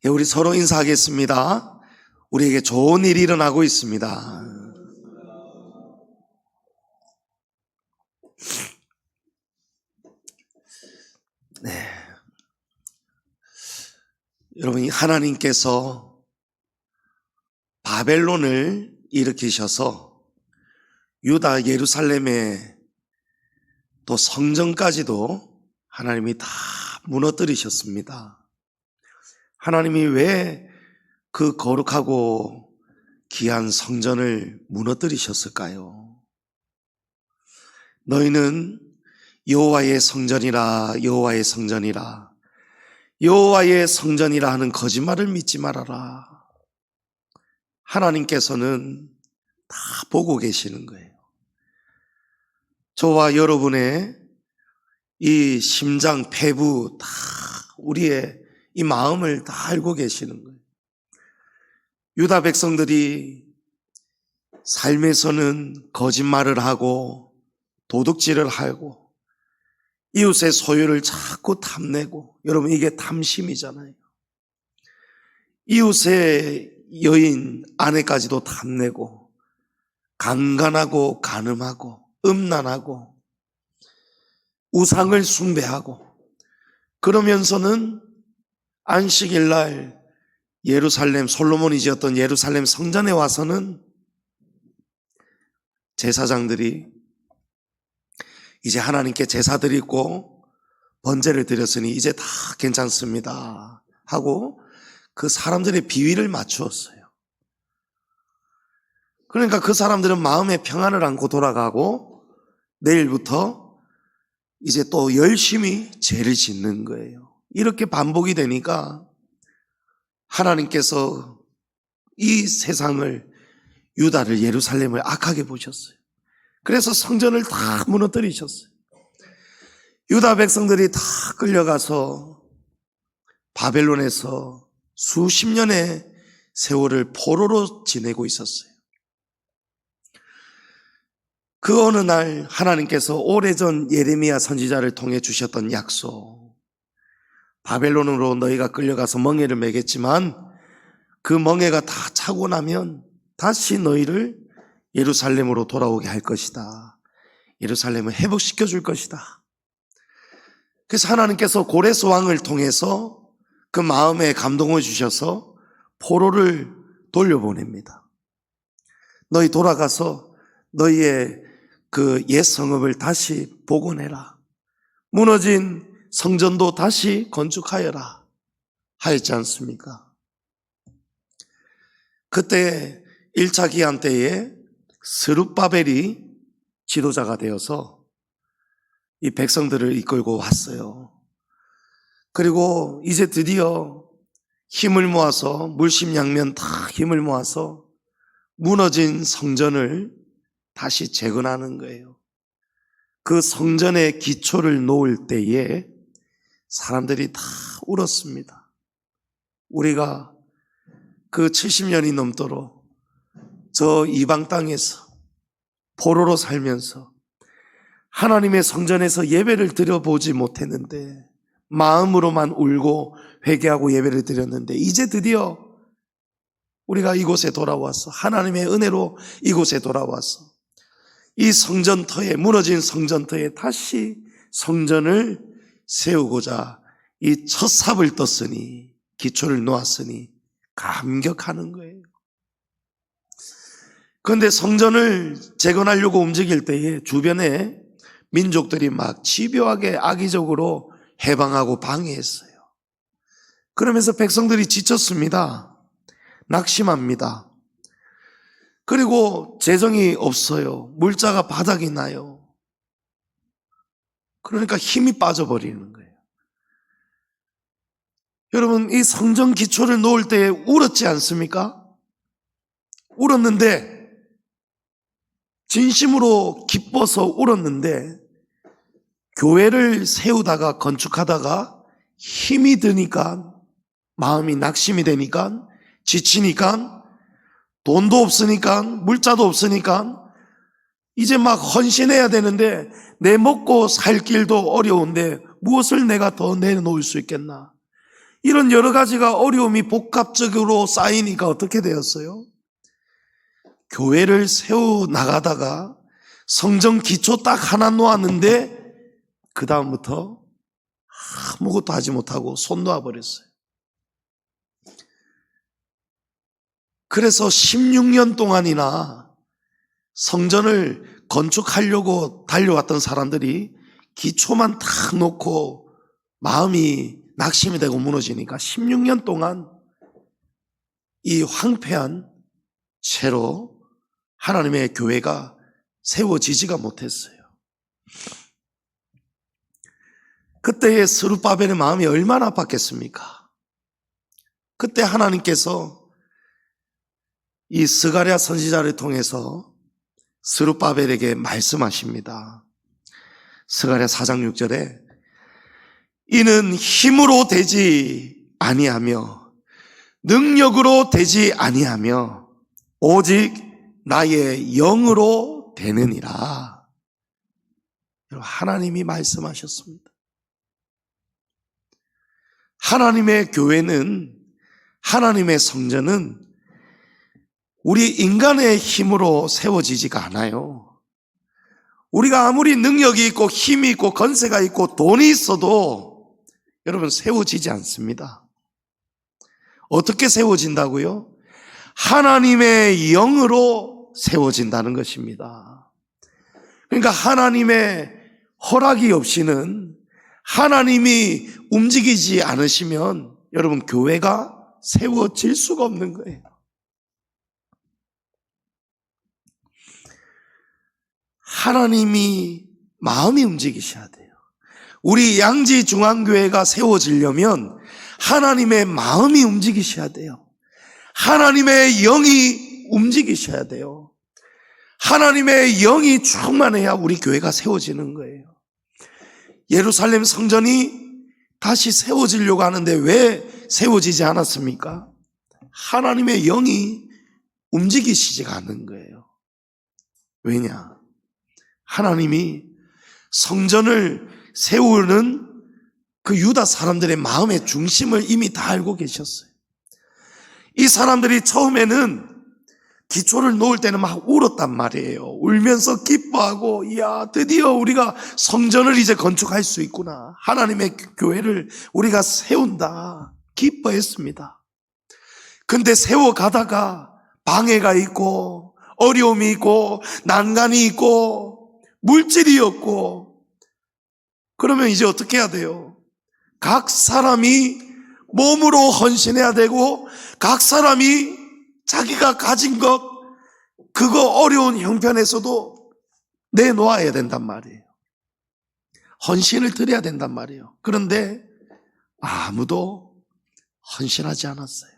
우리 서로 인사하겠습니다. 우리에게 좋은 일이 일어나고 있습니다. 네. 여러분, 하나님께서 바벨론을 일으키셔서 유다 예루살렘의 또 성전까지도 하나님이 다 무너뜨리셨습니다. 하나님이 왜 그 거룩하고 귀한 성전을 무너뜨리셨을까요? 너희는 여호와의 성전이라 여호와의 성전이라 여호와의 성전이라 하는 거짓말을 믿지 말아라. 하나님께서는 다 보고 계시는 거예요. 저와 여러분의 이 심장, 폐부, 다 우리의 이 마음을 다 알고 계시는 거예요. 유다 백성들이 삶에서는 거짓말을 하고 도둑질을 하고 이웃의 소유를 자꾸 탐내고, 여러분 이게 탐심이잖아요. 이웃의 여인 아내까지도 탐내고 강간하고 간음하고 음란하고 우상을 숭배하고, 그러면서는 안식일 날 예루살렘, 솔로몬이 지었던 예루살렘 성전에 와서는 제사장들이 이제 하나님께 제사 드리고 번제를 드렸으니 이제 다 괜찮습니다 하고 그 사람들의 비위를 맞추었어요. 그러니까 그 사람들은 마음의 평안을 안고 돌아가고 내일부터 이제 또 열심히 죄를 짓는 거예요. 이렇게 반복이 되니까 하나님께서 이 세상을, 유다를, 예루살렘을 악하게 보셨어요. 그래서 성전을 다 무너뜨리셨어요. 유다 백성들이 다 끌려가서 바벨론에서 수십 년의 세월을 포로로 지내고 있었어요. 그 어느 날 하나님께서 오래전 예레미야 선지자를 통해 주셨던 약속, 바벨론으로 너희가 끌려가서 멍에를 매겠지만 그 멍에가 다 차고 나면 다시 너희를 예루살렘으로 돌아오게 할 것이다. 예루살렘을 회복시켜 줄 것이다. 그래서 하나님께서 고레스 왕을 통해서 그 마음에 감동을 주셔서 포로를 돌려보냅니다. 너희 돌아가서 너희의 그 옛 성읍을 다시 복원해라. 무너진 성전도 다시 건축하여라 하였지 않습니까? 그때 1차 기한 때에 스룹바벨이 지도자가 되어서 이 백성들을 이끌고 왔어요. 그리고 이제 드디어 힘을 모아서, 물심양면 다 힘을 모아서 무너진 성전을 다시 재건하는 거예요. 그 성전의 기초를 놓을 때에 사람들이 다 울었습니다. 우리가 그 70년이 넘도록 저 이방 땅에서 포로로 살면서 하나님의 성전에서 예배를 드려보지 못했는데, 마음으로만 울고 회개하고 예배를 드렸는데, 이제 드디어 우리가 이곳에 돌아와서 하나님의 은혜로 이곳에 돌아와서 이 성전터에, 무너진 성전터에 다시 성전을 세우고자 이 첫 삽을 떴으니, 기초를 놓았으니 감격하는 거예요. 그런데 성전을 재건하려고 움직일 때에 주변에 민족들이 막 집요하게 악의적으로 해방하고 방해했어요. 그러면서 백성들이 지쳤습니다. 낙심합니다. 그리고 재정이 없어요. 물자가 바닥이 나요. 그러니까 힘이 빠져버리는 거예요. 여러분, 이 성전 기초를 놓을 때 울었지 않습니까? 울었는데, 진심으로 기뻐서 울었는데, 교회를 세우다가 건축하다가 힘이 드니까, 마음이 낙심이 되니까, 지치니까, 돈도 없으니까, 물자도 없으니까 이제 막 헌신해야 되는데 내 먹고 살 길도 어려운데 무엇을 내가 더 내놓을 수 있겠나, 이런 여러 가지가 어려움이 복합적으로 쌓이니까 어떻게 되었어요? 교회를 세워 나가다가 성전 기초 딱 하나 놓았는데 그 다음부터 아무것도 하지 못하고 손 놓아버렸어요. 그래서 16년 동안이나 성전을 건축하려고 달려왔던 사람들이 기초만 탁 놓고 마음이 낙심이 되고 무너지니까 16년 동안 이 황폐한 채로 하나님의 교회가 세워지지가 못했어요. 그때의 스룹바벨의 마음이 얼마나 아팠겠습니까? 그때 하나님께서 이 스가랴 선지자를 통해서 스룹바벨에게 말씀하십니다. 스가랴 4장 6절에 이는 힘으로 되지 아니하며 능력으로 되지 아니하며 오직 나의 영으로 되느니라. 하나님이 말씀하셨습니다. 하나님의 교회는, 하나님의 성전은 우리 인간의 힘으로 세워지지가 않아요. 우리가 아무리 능력이 있고 힘이 있고 건세가 있고 돈이 있어도 여러분 세워지지 않습니다. 어떻게 세워진다고요? 하나님의 영으로 세워진다는 것입니다. 그러니까 하나님의 허락이 없이는, 하나님이 움직이지 않으시면 여러분 교회가 세워질 수가 없는 거예요. 하나님이 마음이 움직이셔야 돼요. 우리 양지중앙교회가 세워지려면 하나님의 마음이 움직이셔야 돼요. 하나님의 영이 움직이셔야 돼요. 하나님의 영이 충만해야 우리 교회가 세워지는 거예요. 예루살렘 성전이 다시 세워지려고 하는데 왜 세워지지 않았습니까? 하나님의 영이 움직이시지가 않는 거예요. 왜냐? 하나님이 성전을 세우는 그 유다 사람들의 마음의 중심을 이미 다 알고 계셨어요. 이 사람들이 처음에는 기초를 놓을 때는 막 울었단 말이에요. 울면서 기뻐하고, 이야, 드디어 우리가 성전을 이제 건축할 수 있구나. 하나님의 교회를 우리가 세운다. 기뻐했습니다. 근데 세워가다가 방해가 있고, 어려움이 있고, 난간이 있고, 물질이 없고, 그러면 이제 어떻게 해야 돼요? 각 사람이 몸으로 헌신해야 되고, 각 사람이 자기가 가진 것, 그거 어려운 형편에서도 내놓아야 된단 말이에요. 헌신을 드려야 된단 말이에요. 그런데 아무도 헌신하지 않았어요.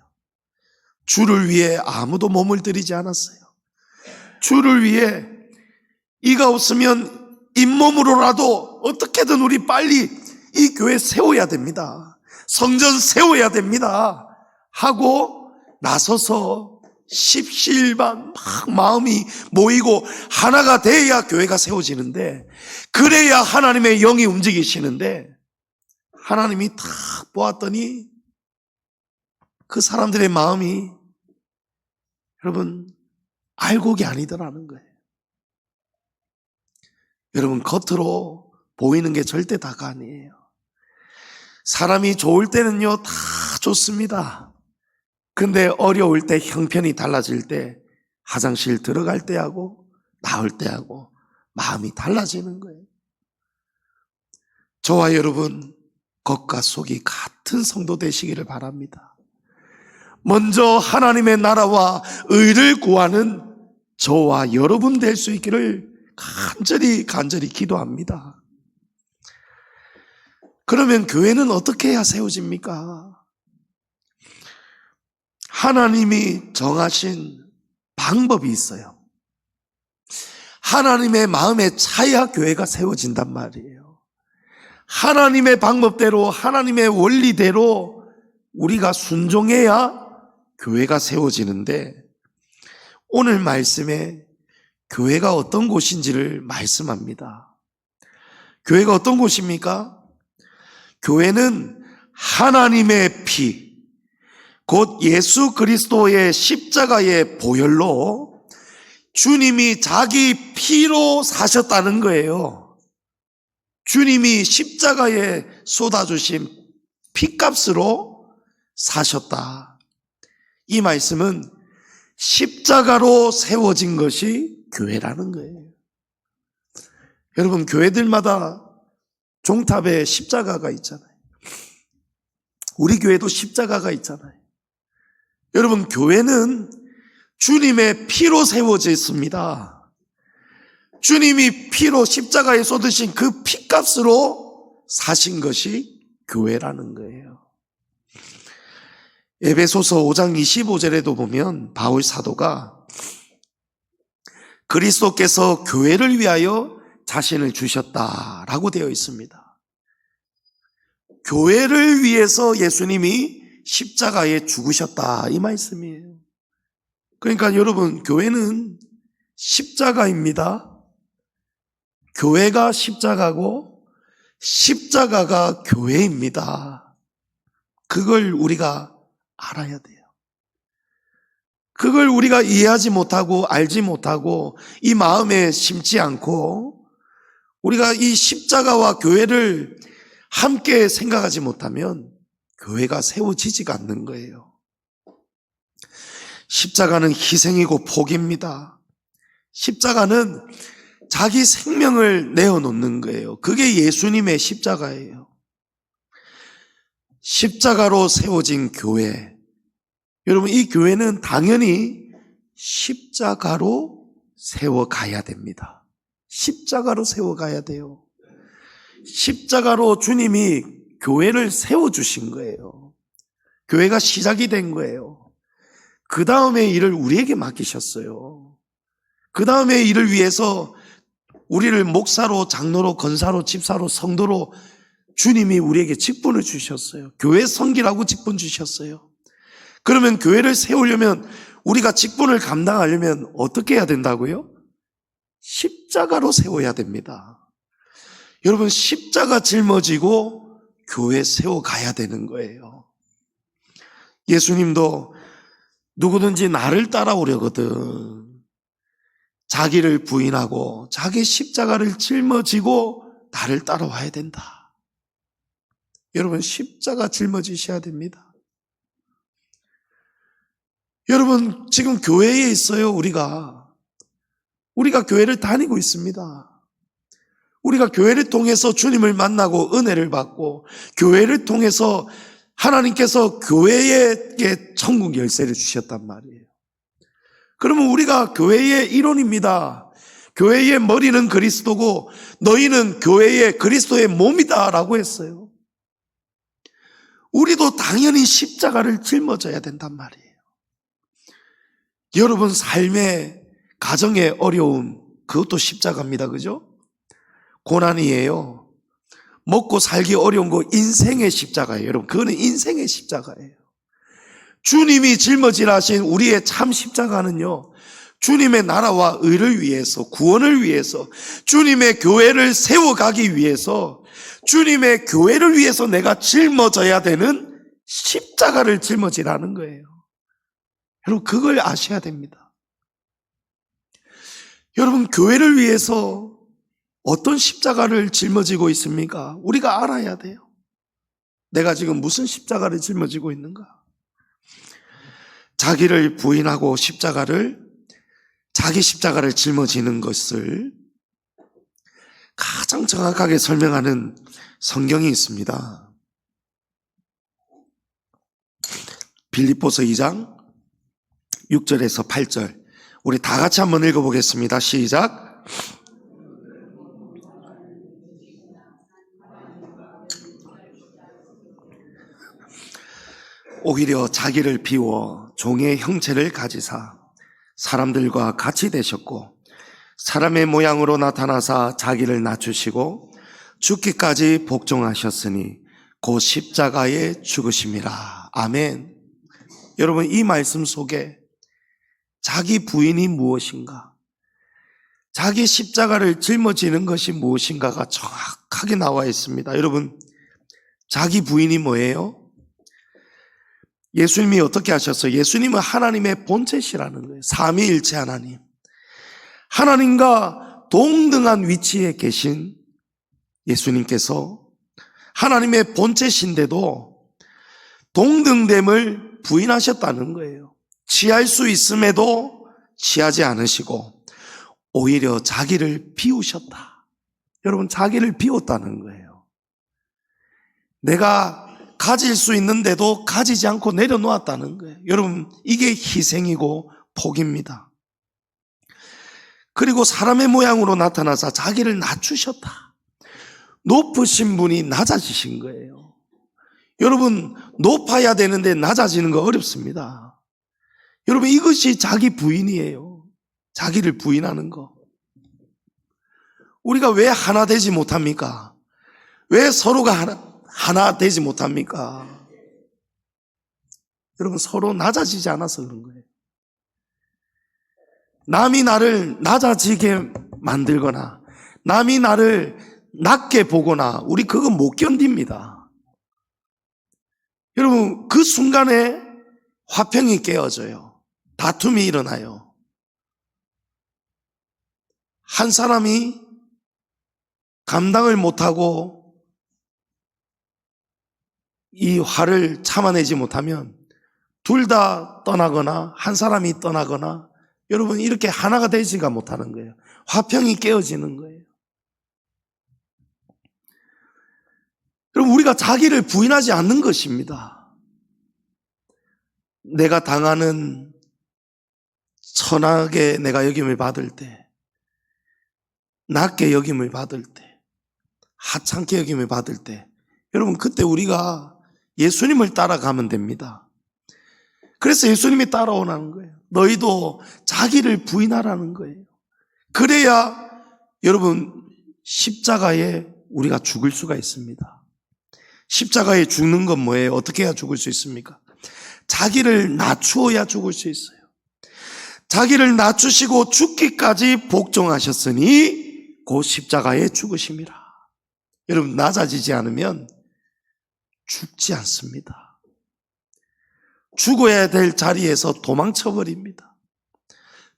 주를 위해 아무도 몸을 들이지 않았어요. 주를 위해 이가 없으면 잇몸으로라도 어떻게든 우리 빨리 이 교회 세워야 됩니다. 성전 세워야 됩니다. 하고 나서서 십시일반 막 마음이 모이고 하나가 돼야 교회가 세워지는데, 그래야 하나님의 영이 움직이시는데, 하나님이 탁 보았더니 그 사람들의 마음이 여러분 알곡이 아니더라는 거예요. 여러분 겉으로 보이는 게 절대 다가 아니에요. 사람이 좋을 때는요 다 좋습니다. 근데 어려울 때, 형편이 달라질 때, 화장실 들어갈 때하고 나올 때하고 마음이 달라지는 거예요. 저와 여러분 겉과 속이 같은 성도 되시기를 바랍니다. 먼저 하나님의 나라와 의를 구하는 저와 여러분 될 수 있기를 간절히 기도합니다. 그러면 교회는 어떻게 해야 세워집니까? 하나님이 정하신 방법이 있어요. 하나님의 마음에 차야 교회가 세워진단 말이에요. 하나님의 방법대로, 하나님의 원리대로 우리가 순종해야 교회가 세워지는데, 오늘 말씀에 교회가 어떤 곳인지를 말씀합니다. 교회가 어떤 곳입니까? 교회는 하나님의 피, 곧 예수 그리스도의 십자가의 보혈로 주님이 자기 피로 사셨다는 거예요. 주님이 십자가에 쏟아주신 피값으로 사셨다. 이 말씀은 십자가로 세워진 것이 교회라는 거예요. 여러분, 교회들마다 종탑에 십자가가 있잖아요. 우리 교회도 십자가가 있잖아요. 여러분, 교회는 주님의 피로 세워져 있습니다. 주님이 피로 십자가에 쏟으신 그 피값으로 사신 것이 교회라는 거예요. 에베소서 5장 25절에도 보면 바울 사도가 그리스도께서 교회를 위하여 자신을 주셨다라고 되어 있습니다. 교회를 위해서 예수님이 십자가에 죽으셨다, 이 말씀이에요. 그러니까 여러분, 교회는 십자가입니다. 교회가 십자가고 십자가가 교회입니다. 그걸 우리가 알아야 돼요. 그걸 우리가 이해하지 못하고 알지 못하고 이 마음에 심지 않고 우리가 이 십자가와 교회를 함께 생각하지 못하면 교회가 세워지지가 않는 거예요. 십자가는 희생이고 포기입니다. 십자가는 자기 생명을 내어놓는 거예요. 그게 예수님의 십자가예요. 십자가로 세워진 교회. 여러분, 이 교회는 당연히 십자가로 세워가야 됩니다. 십자가로 세워가야 돼요. 십자가로 주님이 교회를 세워주신 거예요. 교회가 시작이 된 거예요. 그 다음의 일을 우리에게 맡기셨어요. 그 다음의 일을 위해서 우리를 목사로, 장로로, 권사로, 집사로, 성도로 주님이 우리에게 직분을 주셨어요. 교회 섬기라고 직분 주셨어요. 그러면 교회를 세우려면, 우리가 직분을 감당하려면 어떻게 해야 된다고요? 십자가로 세워야 됩니다. 여러분, 십자가 짊어지고 교회 세워가야 되는 거예요. 예수님도 누구든지 나를 따라오려거든 자기를 부인하고 자기 십자가를 짊어지고 나를 따라와야 된다. 여러분, 십자가 짊어지셔야 됩니다. 여러분, 지금 교회에 있어요. 우리가 교회를 다니고 있습니다. 우리가 교회를 통해서 주님을 만나고 은혜를 받고, 교회를 통해서 하나님께서 교회에게 천국 열쇠를 주셨단 말이에요. 그러면 우리가 교회의 일원입니다. 교회의 머리는 그리스도고 너희는 교회의 그리스도의 몸이다 라고 했어요. 우리도 당연히 십자가를 짊어져야 된단 말이에요. 여러분, 삶의 가정의 어려움, 그것도 십자가입니다. 그죠? 고난이에요. 먹고 살기 어려운 거 인생의 십자가예요. 여러분, 그거는 인생의 십자가예요. 주님이 짊어지라 하신 우리의 참 십자가는요, 주님의 나라와 의를 위해서, 구원을 위해서, 주님의 교회를 세워가기 위해서, 주님의 교회를 위해서 내가 짊어져야 되는 십자가를 짊어지라는 거예요. 여러분, 그걸 아셔야 됩니다. 여러분, 교회를 위해서 어떤 십자가를 짊어지고 있습니까? 우리가 알아야 돼요. 내가 지금 무슨 십자가를 짊어지고 있는가? 자기를 부인하고 자기 십자가를 짊어지는 것을 가장 정확하게 설명하는 성경이 있습니다. 빌립보서 2장 6절에서 8절, 우리 다 같이 한번 읽어보겠습니다. 시작. 오히려 자기를 비워 종의 형체를 가지사 사람들과 같이 되셨고, 사람의 모양으로 나타나사 자기를 낮추시고 죽기까지 복종하셨으니 곧 십자가에 죽으심이라. 아멘. 여러분, 이 말씀 속에 자기 부인이 무엇인가, 자기 십자가를 짊어지는 것이 무엇인가가 정확하게 나와 있습니다. 여러분, 자기 부인이 뭐예요? 예수님이 어떻게 하셨어요? 예수님은 하나님의 본체시라는 거예요. 삼위일체 하나님. 하나님과 동등한 위치에 계신 예수님께서 하나님의 본체신데도 동등됨을 부인하셨다는 거예요. 취할 수 있음에도 취하지 않으시고 오히려 자기를 비우셨다. 여러분, 자기를 비웠다는 거예요. 내가 가질 수 있는데도 가지지 않고 내려놓았다는 거예요. 여러분, 이게 희생이고 복입니다. 그리고 사람의 모양으로 나타나서 자기를 낮추셨다. 높으신 분이 낮아지신 거예요. 여러분, 높아야 되는데 낮아지는 거 어렵습니다. 여러분, 이것이 자기 부인이에요. 자기를 부인하는 거. 우리가 왜 하나 되지 못합니까? 왜 서로가 하나 되지 못합니까? 여러분, 서로 낮아지지 않아서 그런 거예요. 남이 나를 낮아지게 만들거나 남이 나를 낮게 보거나 우리 그거 못 견딥니다. 여러분, 그 순간에 화평이 깨어져요. 다툼이 일어나요. 한 사람이 감당을 못하고 이 화를 참아내지 못하면 둘 다 떠나거나 한 사람이 떠나거나 여러분, 이렇게 하나가 되지가 못하는 거예요. 화평이 깨어지는 거예요. 여러분, 우리가 자기를 부인하지 않는 것입니다. 내가 당하는 천하게 내가 여김을 받을 때, 낮게 여김을 받을 때, 하찮게 여김을 받을 때, 여러분, 그때 우리가 예수님을 따라가면 됩니다. 그래서 예수님이 따라오라는 거예요. 너희도 자기를 부인하라는 거예요. 그래야 여러분, 십자가에 우리가 죽을 수가 있습니다. 십자가에 죽는 건 뭐예요? 어떻게 해야 죽을 수 있습니까? 자기를 낮추어야 죽을 수 있어요. 자기를 낮추시고 죽기까지 복종하셨으니 그 십자가에 죽으심이라. 여러분, 낮아지지 않으면 죽지 않습니다. 죽어야 될 자리에서 도망쳐버립니다.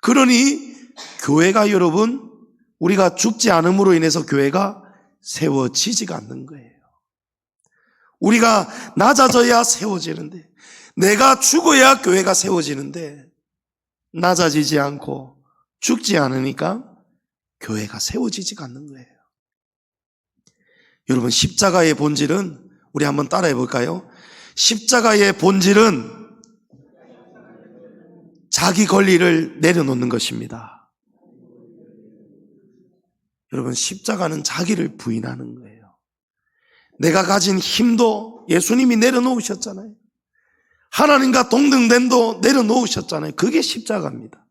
그러니 교회가 여러분, 우리가 죽지 않음으로 인해서 교회가 세워지지가 않는 거예요. 우리가 낮아져야 세워지는데, 내가 죽어야 교회가 세워지는데 낮아지지 않고 죽지 않으니까 교회가 세워지지가 않는 거예요. 여러분, 십자가의 본질은, 우리 한번 따라해 볼까요? 십자가의 본질은 자기 권리를 내려놓는 것입니다. 여러분, 십자가는 자기를 부인하는 거예요. 내가 가진 힘도 예수님이 내려놓으셨잖아요. 하나님과 동등됨도 내려놓으셨잖아요. 그게 십자가입니다.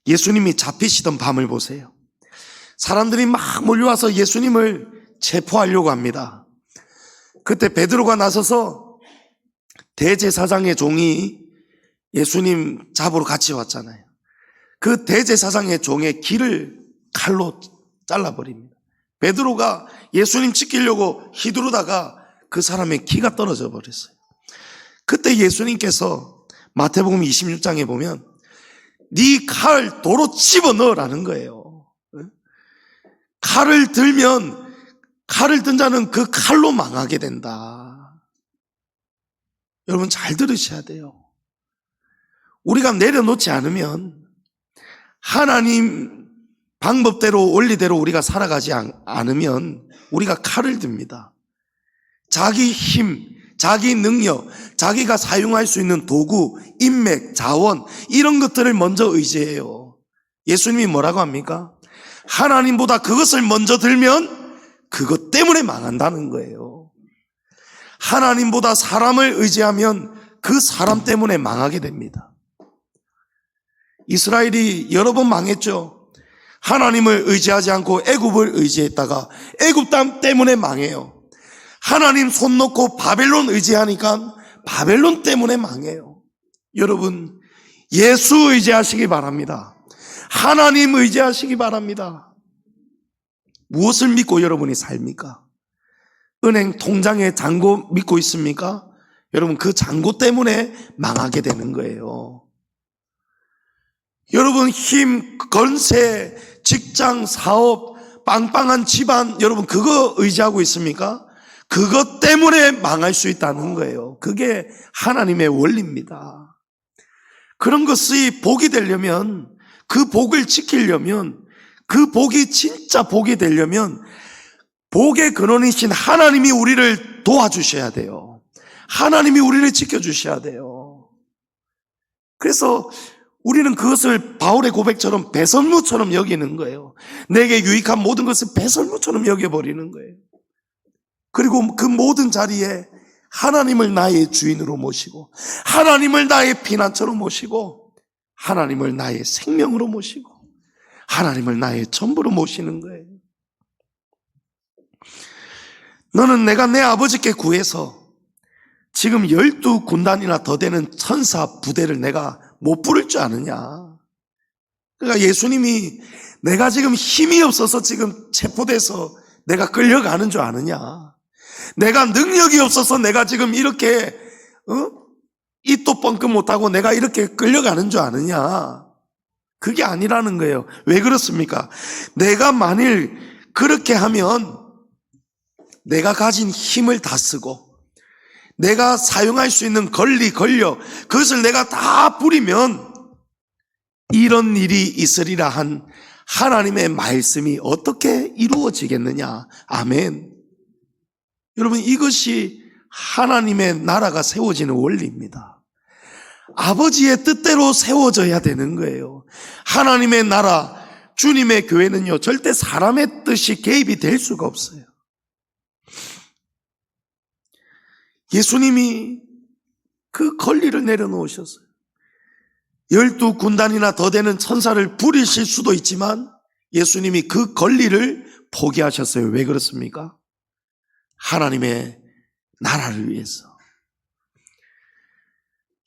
예수님이 잡히시던 밤을 보세요. 사람들이 막 몰려와서 예수님을 체포하려고 합니다. 그때 베드로가 나서서 대제사장의 종이 예수님 잡으러 같이 왔잖아요. 그 대제사장의 종의 귀를 칼로 잘라버립니다. 베드로가 예수님 지키려고 휘두르다가 그 사람의 귀가 떨어져 버렸어요. 그때 예수님께서 마태복음 26장에 보면 네 칼 도로 집어넣으라는 거예요. 칼을 들면 칼을 든 자는 그 칼로 망하게 된다. 여러분, 잘 들으셔야 돼요. 우리가 내려놓지 않으면 하나님 방법대로 원리대로 우리가 살아가지 않으면 우리가 칼을 듭니다. 자기 힘, 자기 능력, 자기가 사용할 수 있는 도구, 인맥, 자원, 이런 것들을 먼저 의지해요. 예수님이 뭐라고 합니까? 하나님보다 그것을 먼저 들면 그것 때문에 망한다는 거예요. 하나님보다 사람을 의지하면 그 사람 때문에 망하게 됩니다. 이스라엘이 여러 번 망했죠. 하나님을 의지하지 않고 애굽을 의지했다가 애굽 땅 때문에 망해요. 하나님 손 놓고 바벨론 의지하니까 바벨론 때문에 망해요. 여러분, 예수 의지하시기 바랍니다. 하나님 의지하시기 바랍니다. 무엇을 믿고 여러분이 삽니까? 은행 통장에 잔고 믿고 있습니까? 여러분, 그 잔고 때문에 망하게 되는 거예요. 여러분, 힘, 건세, 직장, 사업, 빵빵한 집안, 여러분 그거 의지하고 있습니까? 그것 때문에 망할 수 있다는 거예요. 그게 하나님의 원리입니다. 그런 것이 복이 되려면, 그 복을 지키려면, 그 복이 진짜 복이 되려면 복의 근원이신 하나님이 우리를 도와주셔야 돼요. 하나님이 우리를 지켜주셔야 돼요. 그래서 우리는 그것을 바울의 고백처럼 배설물처럼 여기는 거예요. 내게 유익한 모든 것을 배설물처럼 여겨버리는 거예요. 그리고 그 모든 자리에 하나님을 나의 주인으로 모시고, 하나님을 나의 피난처로 모시고, 하나님을 나의 생명으로 모시고, 하나님을 나의 전부로 모시는 거예요. 너는 내가 내 아버지께 구해서 지금 12군단이나 더 되는 천사 부대를 내가 못 부를 줄 아느냐. 그러니까 예수님이 내가 지금 힘이 없어서 지금 체포돼서 내가 끌려가는 줄 아느냐. 내가 능력이 없어서 내가 지금 이렇게 입도 뻥끗 못하고 내가 이렇게 끌려가는 줄 아느냐. 그게 아니라는 거예요. 왜 그렇습니까? 내가 만일 그렇게 하면 내가 가진 힘을 다 쓰고 내가 사용할 수 있는 권력, 그것을 내가 다 부리면 이런 일이 있으리라 한 하나님의 말씀이 어떻게 이루어지겠느냐. 아멘. 여러분, 이것이 하나님의 나라가 세워지는 원리입니다. 아버지의 뜻대로 세워져야 되는 거예요. 하나님의 나라, 주님의 교회는요, 절대 사람의 뜻이 개입이 될 수가 없어요. 예수님이 그 권리를 내려놓으셨어요. 12군단이나 더 되는 천사를 부리실 수도 있지만 예수님이 그 권리를 포기하셨어요. 왜 그렇습니까? 하나님의 나라를 위해서.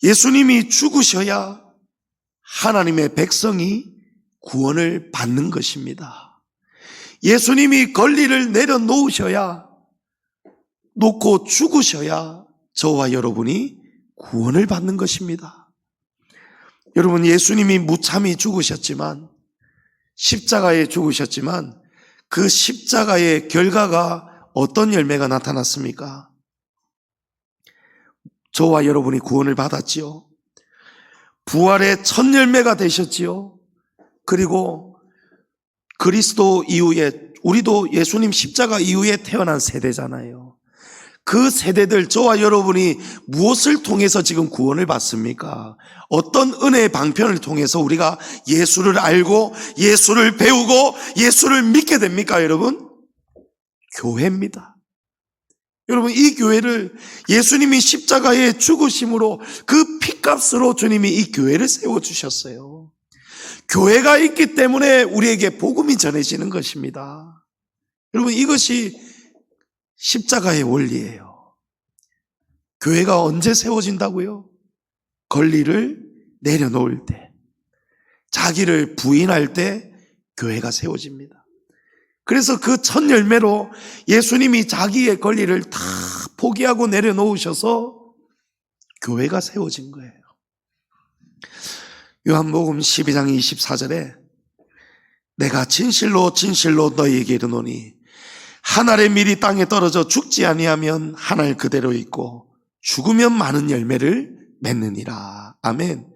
예수님이 죽으셔야 하나님의 백성이 구원을 받는 것입니다. 예수님이 권리를 내려놓으셔야, 놓고 죽으셔야 저와 여러분이 구원을 받는 것입니다. 여러분, 예수님이 무참히 죽으셨지만, 십자가에 죽으셨지만 그 십자가의 결과가 어떤 열매가 나타났습니까? 저와 여러분이 구원을 받았지요. 부활의 첫 열매가 되셨지요. 그리고 그리스도 이후에, 우리도 예수님 십자가 이후에 태어난 세대잖아요. 그 세대들, 저와 여러분이 무엇을 통해서 지금 구원을 받습니까? 어떤 은혜의 방편을 통해서 우리가 예수를 알고 예수를 배우고 예수를 믿게 됩니까, 여러분? 교회입니다. 여러분, 이 교회를 예수님이 십자가에 죽으심으로 그 피값으로 주님이 이 교회를 세워주셨어요. 교회가 있기 때문에 우리에게 복음이 전해지는 것입니다. 여러분, 이것이 십자가의 원리예요. 교회가 언제 세워진다고요? 권리를 내려놓을 때, 자기를 부인할 때 교회가 세워집니다. 그래서 그 첫 열매로 예수님이 자기의 권리를 다 포기하고 내려놓으셔서 교회가 세워진 거예요. 요한복음 12장 24절에 내가 진실로 진실로 너희에게 이르노니 한 알의 밀이 땅에 떨어져 죽지 아니하면 한 알 그대로 있고 죽으면 많은 열매를 맺느니라. 아멘.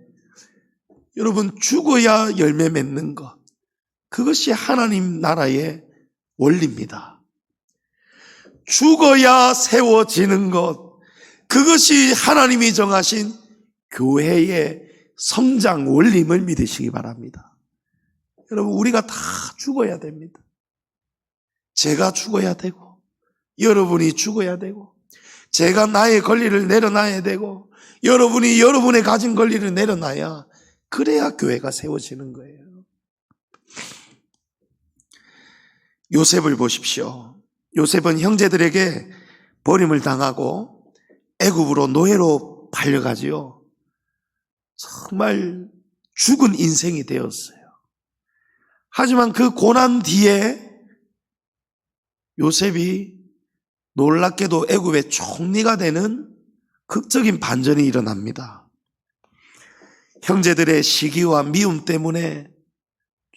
여러분, 죽어야 열매 맺는 것, 그것이 하나님 나라의 원리입니다. 죽어야 세워지는 것, 그것이 하나님이 정하신 교회의 성장 원리임을 믿으시기 바랍니다. 여러분, 우리가 다 죽어야 됩니다. 제가 죽어야 되고, 여러분이 죽어야 되고, 제가 나의 권리를 내려놔야 되고, 여러분이 여러분의 가진 권리를 내려놔야, 그래야 교회가 세워지는 거예요. 요셉을 보십시오. 요셉은 형제들에게 버림을 당하고 애굽으로 노예로 팔려가지요. 정말 죽은 인생이 되었어요. 하지만 그 고난 뒤에 요셉이 놀랍게도 애굽의 총리가 되는 극적인 반전이 일어납니다. 형제들의 시기와 미움 때문에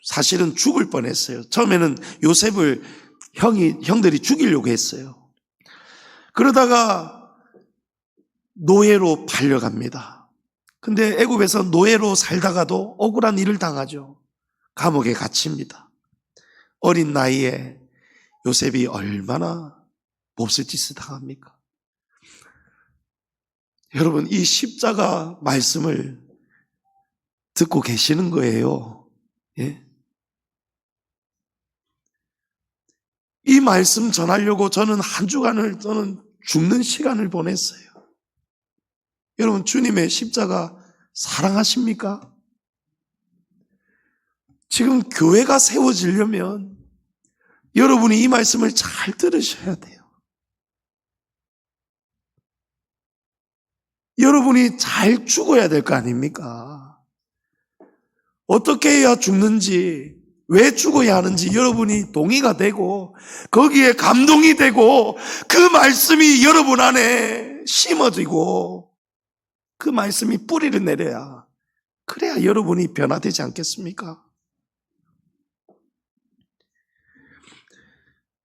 사실은 죽을 뻔했어요. 처음에는 요셉을 형들이 죽이려고 했어요. 그러다가 노예로 팔려갑니다. 근데 애굽에서 노예로 살다가도 억울한 일을 당하죠. 감옥에 갇힙니다. 어린 나이에 요셉이 얼마나 몹쓸 짓을 당합니까? 여러분, 이 십자가 말씀을 듣고 계시는 거예요. 예? 이 말씀 전하려고 저는 한 주간을 죽는 시간을 보냈어요. 여러분, 주님의 십자가 사랑하십니까? 지금 교회가 세워지려면 여러분이 이 말씀을 잘 들으셔야 돼요. 여러분이 잘 죽어야 될 거 아닙니까? 어떻게 해야 죽는지, 왜 죽어야 하는지 여러분이 동의가 되고 거기에 감동이 되고 그 말씀이 여러분 안에 심어지고 그 말씀이 뿌리를 내려야, 그래야 여러분이 변화되지 않겠습니까?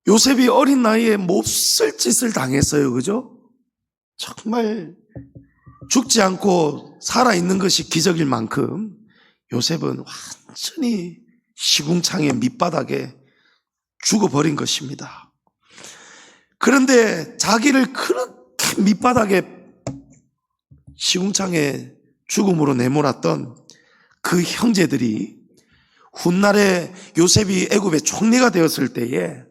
요셉이 어린 나이에 몹쓸 짓을 당했어요. 그죠? 정말 죽지 않고 살아있는 것이 기적일 만큼 요셉은 완전히 시궁창의 밑바닥에 죽어버린 것입니다. 그런데 자기를 그렇게 밑바닥에 시궁창에 죽음으로 내몰았던 그 형제들이 훗날에 요셉이 애굽의 총리가 되었을 때에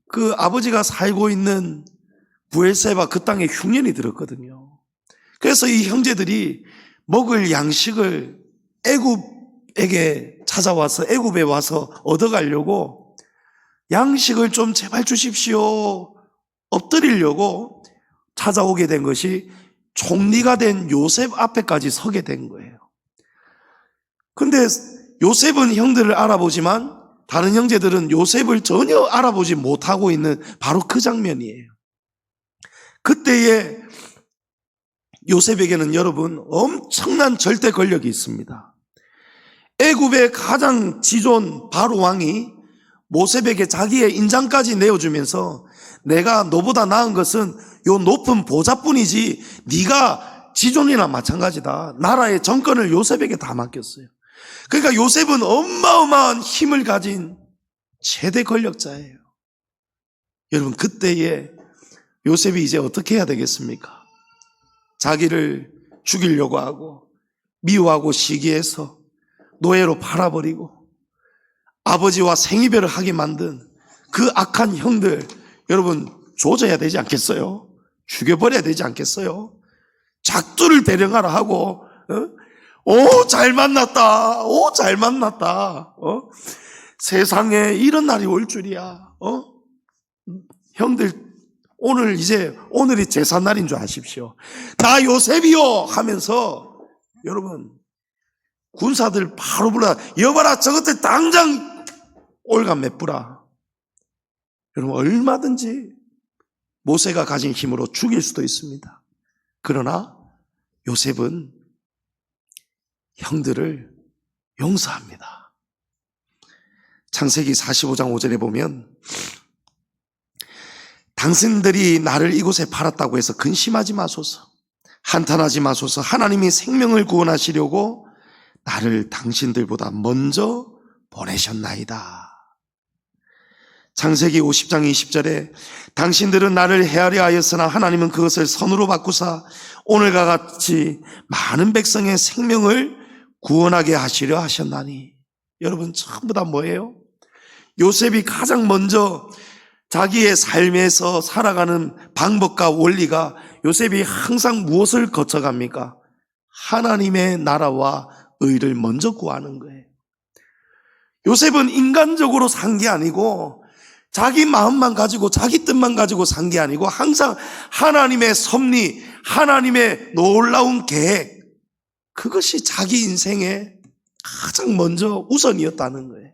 그 아버지가 살고 있는 브엘세바 그 땅에 흉년이 들었거든요. 그래서 이 형제들이 먹을 양식을 애굽에게 찾아와서 애굽에 와서 얻어가려고 양식을 좀 제발 주십시오 엎드리려고 찾아오게 된 것이 총리가 된 요셉 앞에까지 서게 된 거예요. 근데 요셉은 형들을 알아보지만 다른 형제들은 요셉을 전혀 알아보지 못하고 있는 바로 그 장면이에요. 그때에 요셉에게는 여러분 엄청난 절대 권력이 있습니다. 애굽의 가장 지존 바로 왕이 모셉에게 자기의 인장까지 내어주면서 내가 너보다 나은 것은 요 높은 보좌뿐이지 네가 지존이나 마찬가지다. 나라의 정권을 요셉에게 다 맡겼어요. 그러니까 요셉은 어마어마한 힘을 가진 최대 권력자예요. 여러분, 그때에 요셉이 이제 어떻게 해야 되겠습니까? 자기를 죽이려고 하고 미워하고 시기해서 노예로 팔아버리고 아버지와 생이별을 하게 만든 그 악한 형들, 여러분 조져야 되지 않겠어요? 죽여버려야 되지 않겠어요? 작두를 대령하라 하고 오 잘 만났다, 오 잘 만났다, 세상에 이런 날이 올 줄이야. 형들 오늘이 제삿날인 줄 아십시오. 나 요셉이요 하면서 여러분 군사들 바로 불러, 여봐라 저것들 당장 올가 맺부라. 여러분 얼마든지 모세가 가진 힘으로 죽일 수도 있습니다. 그러나 요셉은 형들을 용서합니다. 창세기 45장 5절에 보면 당신들이 나를 이곳에 팔았다고 해서 근심하지 마소서, 한탄하지 마소서. 하나님이 생명을 구원하시려고 나를 당신들보다 먼저 보내셨나이다. 창세기 50장 20절에 당신들은 나를 헤아려 하였으나 하나님은 그것을 선으로 바꾸사 오늘과 같이 많은 백성의 생명을 구원하게 하시려 하셨나니. 여러분 전부 다 뭐예요? 요셉이 가장 먼저 자기의 삶에서 살아가는 방법과 원리가, 요셉이 항상 무엇을 거쳐갑니까? 하나님의 나라와 의를 먼저 구하는 거예요. 요셉은 인간적으로 산 게 아니고 자기 마음만 가지고 자기 뜻만 가지고 산 게 아니고 항상 하나님의 섭리, 하나님의 놀라운 계획, 그것이 자기 인생의 가장 먼저 우선이었다는 거예요.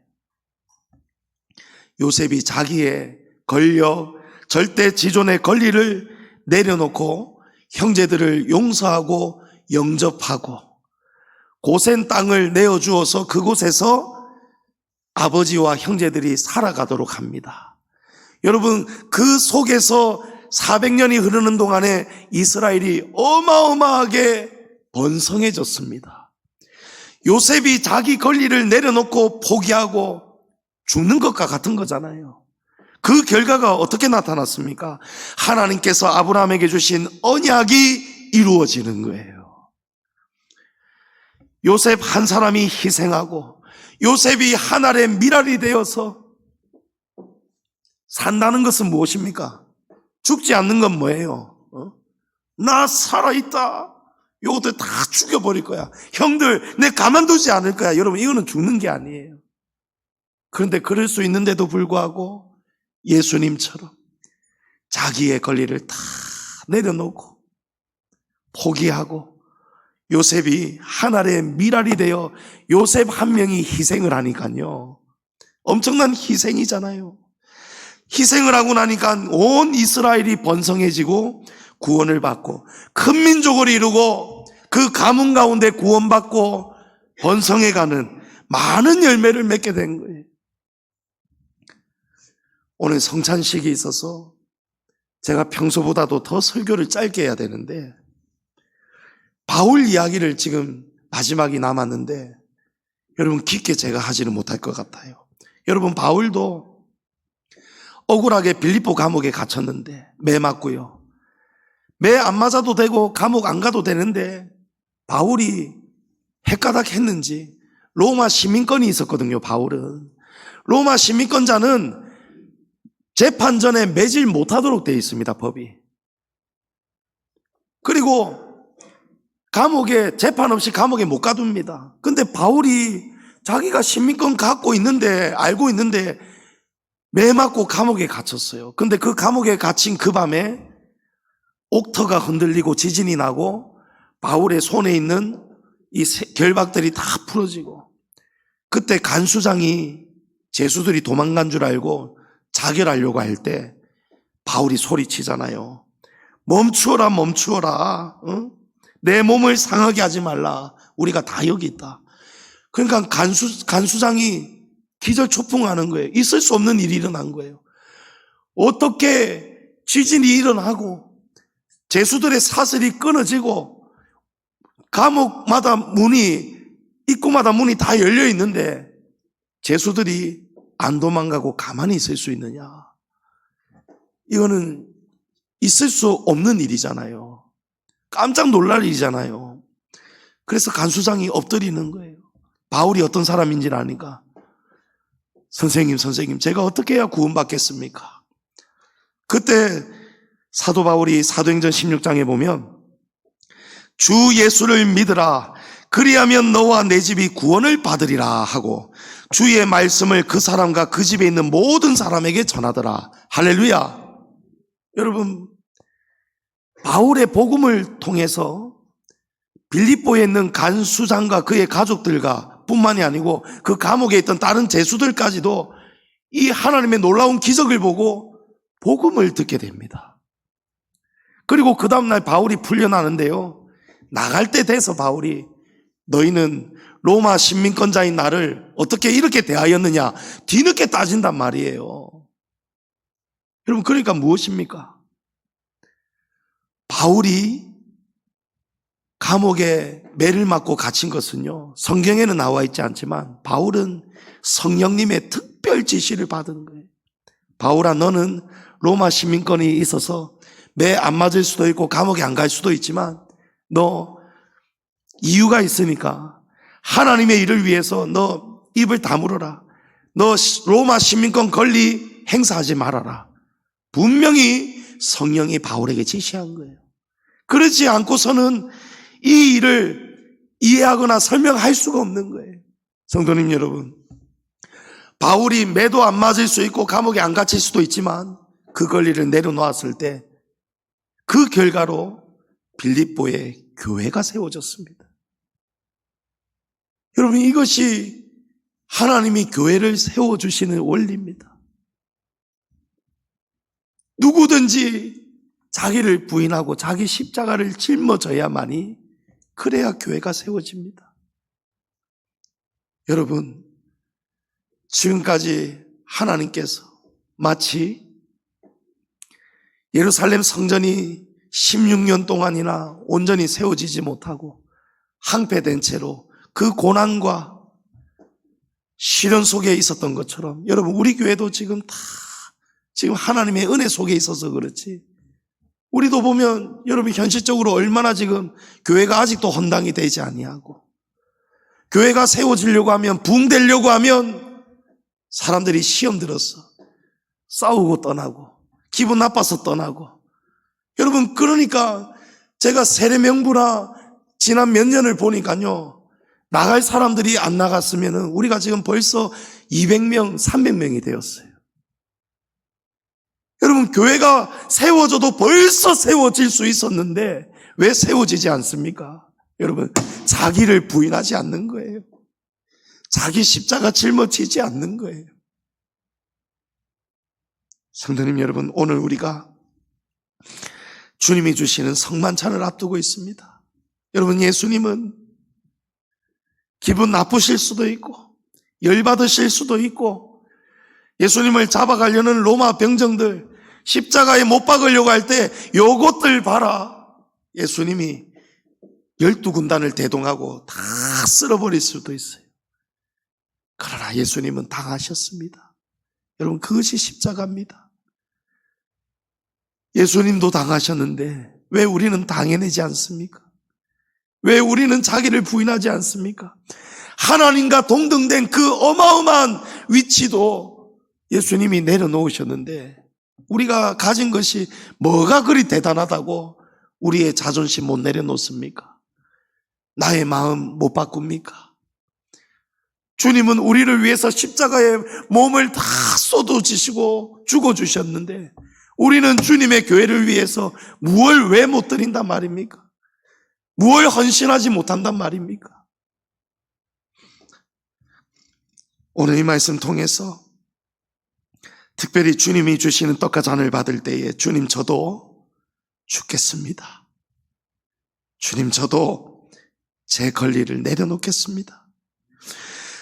요셉이 자기의 권력, 절대 지존의 권리를 내려놓고 형제들을 용서하고 영접하고 고센 땅을 내어주어서 그곳에서 아버지와 형제들이 살아가도록 합니다. 여러분, 그 속에서 400년이 흐르는 동안에 이스라엘이 어마어마하게 번성해졌습니다. 요셉이 자기 권리를 내려놓고 포기하고 죽는 것과 같은 거잖아요. 그 결과가 어떻게 나타났습니까? 하나님께서 아브라함에게 주신 언약이 이루어지는 거예요. 요셉 한 사람이 희생하고 요셉이 한 알의 밀알이 되어서 산다는 것은 무엇입니까? 죽지 않는 건 뭐예요? 나 살아있다. 이것들 다 죽여버릴 거야. 형들, 내 가만두지 않을 거야. 여러분, 이거는 죽는 게 아니에요. 그런데 그럴 수 있는데도 불구하고 예수님처럼 자기의 권리를 다 내려놓고 포기하고 요셉이 한 알의 밀알이 되어 요셉 한 명이 희생을 하니까요. 엄청난 희생이잖아요. 희생을 하고 나니까 온 이스라엘이 번성해지고 구원을 받고 큰 민족을 이루고 그 가문 가운데 구원받고 번성해가는 많은 열매를 맺게 된 거예요. 오늘 성찬식이 있어서 제가 평소보다도 더 설교를 짧게 해야 되는데 바울 이야기를 지금 마지막이 남았는데 여러분 깊게 제가 하지는 못할 것 같아요. 여러분, 바울도 억울하게 빌립보 감옥에 갇혔는데 매 맞고요. 매 안 맞아도 되고 감옥 안 가도 되는데 바울이 헷가닥 했는지 로마 시민권이 있었거든요. 바울은 로마 시민권자는 재판 전에 매질 못하도록 되어 있습니다. 법이. 그리고 감옥에 재판 없이 감옥에 못 가둡니다. 근데 바울이 자기가 시민권 갖고 있는데 알고 있는데 매 맞고 감옥에 갇혔어요. 근데 그 감옥에 갇힌 그 밤에 옥터가 흔들리고 지진이 나고 바울의 손에 있는 이 결박들이 다 풀어지고 그때 간수장이 죄수들이 도망간 줄 알고 자결하려고 할 때 바울이 소리치잖아요. 멈추어라, 멈추어라. 응? 내 몸을 상하게 하지 말라. 우리가 다 여기 있다. 그러니까 간수장이 기절초풍하는 거예요. 있을 수 없는 일이 일어난 거예요. 어떻게 지진이 일어나고 죄수들의 사슬이 끊어지고 감옥마다 입구마다 문이 다 열려 있는데 죄수들이 안 도망가고 가만히 있을 수 있느냐? 이거는 있을 수 없는 일이잖아요. 깜짝 놀랄 일이잖아요. 그래서 간수장이 엎드리는 거예요. 바울이 어떤 사람인지를 아니까. 선생님, 제가 어떻게 해야 구원받겠습니까? 그때 사도 바울이 사도행전 16장에 보면 주 예수를 믿으라. 그리하면 너와 내 집이 구원을 받으리라 하고 주의 말씀을 그 사람과 그 집에 있는 모든 사람에게 전하더라. 할렐루야. 여러분, 바울의 복음을 통해서 빌립보에 있는 간수장과 그의 가족들과 뿐만이 아니고 그 감옥에 있던 다른 죄수들까지도 이 하나님의 놀라운 기적을 보고 복음을 듣게 됩니다. 그리고 그 다음날 바울이 풀려나는데요, 나갈 때 돼서 바울이 너희는 로마 시민권자인 나를 어떻게 이렇게 대하였느냐 뒤늦게 따진단 말이에요. 여러분, 그러니까 무엇입니까? 바울이 감옥에 매를 맞고 갇힌 것은요, 성경에는 나와 있지 않지만 바울은 성령님의 특별 지시를 받은 거예요. 바울아, 너는 로마 시민권이 있어서 매 안 맞을 수도 있고 감옥에 안 갈 수도 있지만 너 이유가 있으니까 하나님의 일을 위해서 너 입을 다물어라. 너 로마 시민권 권리 행사하지 말아라. 분명히 성령이 바울에게 지시한 거예요. 그렇지 않고서는 이 일을 이해하거나 설명할 수가 없는 거예요. 성도님 여러분, 바울이 매도 안 맞을 수 있고 감옥에 안 갇힐 수도 있지만 그 권리를 내려놓았을 때 그 결과로 빌립보에 교회가 세워졌습니다. 여러분, 이것이 하나님이 교회를 세워주시는 원리입니다. 누구든지 자기를 부인하고 자기 십자가를 짊어져야만이, 그래야 교회가 세워집니다. 여러분, 지금까지 하나님께서 마치 예루살렘 성전이 16년 동안이나 온전히 세워지지 못하고 항폐된 채로 그 고난과 시련 속에 있었던 것처럼, 여러분, 우리 교회도 지금 하나님의 은혜 속에 있어서 그렇지, 우리도 보면 여러분 현실적으로 얼마나 지금 교회가 아직도 헌당이 되지 아니하고, 교회가 세워지려고 하면, 부흥되려고 하면 사람들이 시험 들어서 싸우고 떠나고 기분 나빠서 떠나고. 여러분, 그러니까 제가 세례명부나 지난 몇 년을 보니까요, 나갈 사람들이 안 나갔으면 우리가 지금 벌써 200명, 300명이 되었어요. 여러분, 교회가 세워져도 벌써 세워질 수 있었는데 왜 세워지지 않습니까? 여러분, 자기를 부인하지 않는 거예요. 자기 십자가 짊어지지 않는 거예요. 성도님 여러분, 오늘 우리가 주님이 주시는 성만찬을 앞두고 있습니다. 여러분, 예수님은 기분 나쁘실 수도 있고 열받으실 수도 있고, 예수님을 잡아가려는 로마 병정들 십자가에 못 박으려고 할 때 요것들 봐라, 예수님이 12군단을 대동하고 다 쓸어버릴 수도 있어요. 그러나 예수님은 당하셨습니다. 여러분, 그것이 십자가입니다. 예수님도 당하셨는데 왜 우리는 당해내지 않습니까? 왜 우리는 자기를 부인하지 않습니까? 하나님과 동등된 그 어마어마한 위치도 예수님이 내려놓으셨는데, 우리가 가진 것이 뭐가 그리 대단하다고 우리의 자존심 못 내려놓습니까? 나의 마음 못 바꿉니까? 주님은 우리를 위해서 십자가에 몸을 다 쏟아지시고 죽어주셨는데, 우리는 주님의 교회를 위해서 무엇을 왜 못 드린단 말입니까? 무엇을 헌신하지 못한단 말입니까? 오늘 이 말씀 통해서 특별히 주님이 주시는 떡과 잔을 받을 때에, 주님, 저도 죽겠습니다. 주님, 저도 제 권리를 내려놓겠습니다.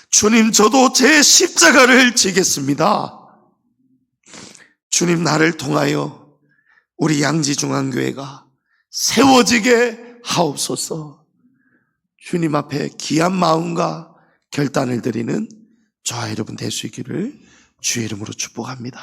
주님, 저도 제 십자가를 지겠습니다. 주님, 나를 통하여 우리 양지중앙교회가 세워지게 하옵소서. 주님 앞에 귀한 마음과 결단을 드리는 저와 여러분 될 수 있기를 주의 이름으로 축복합니다.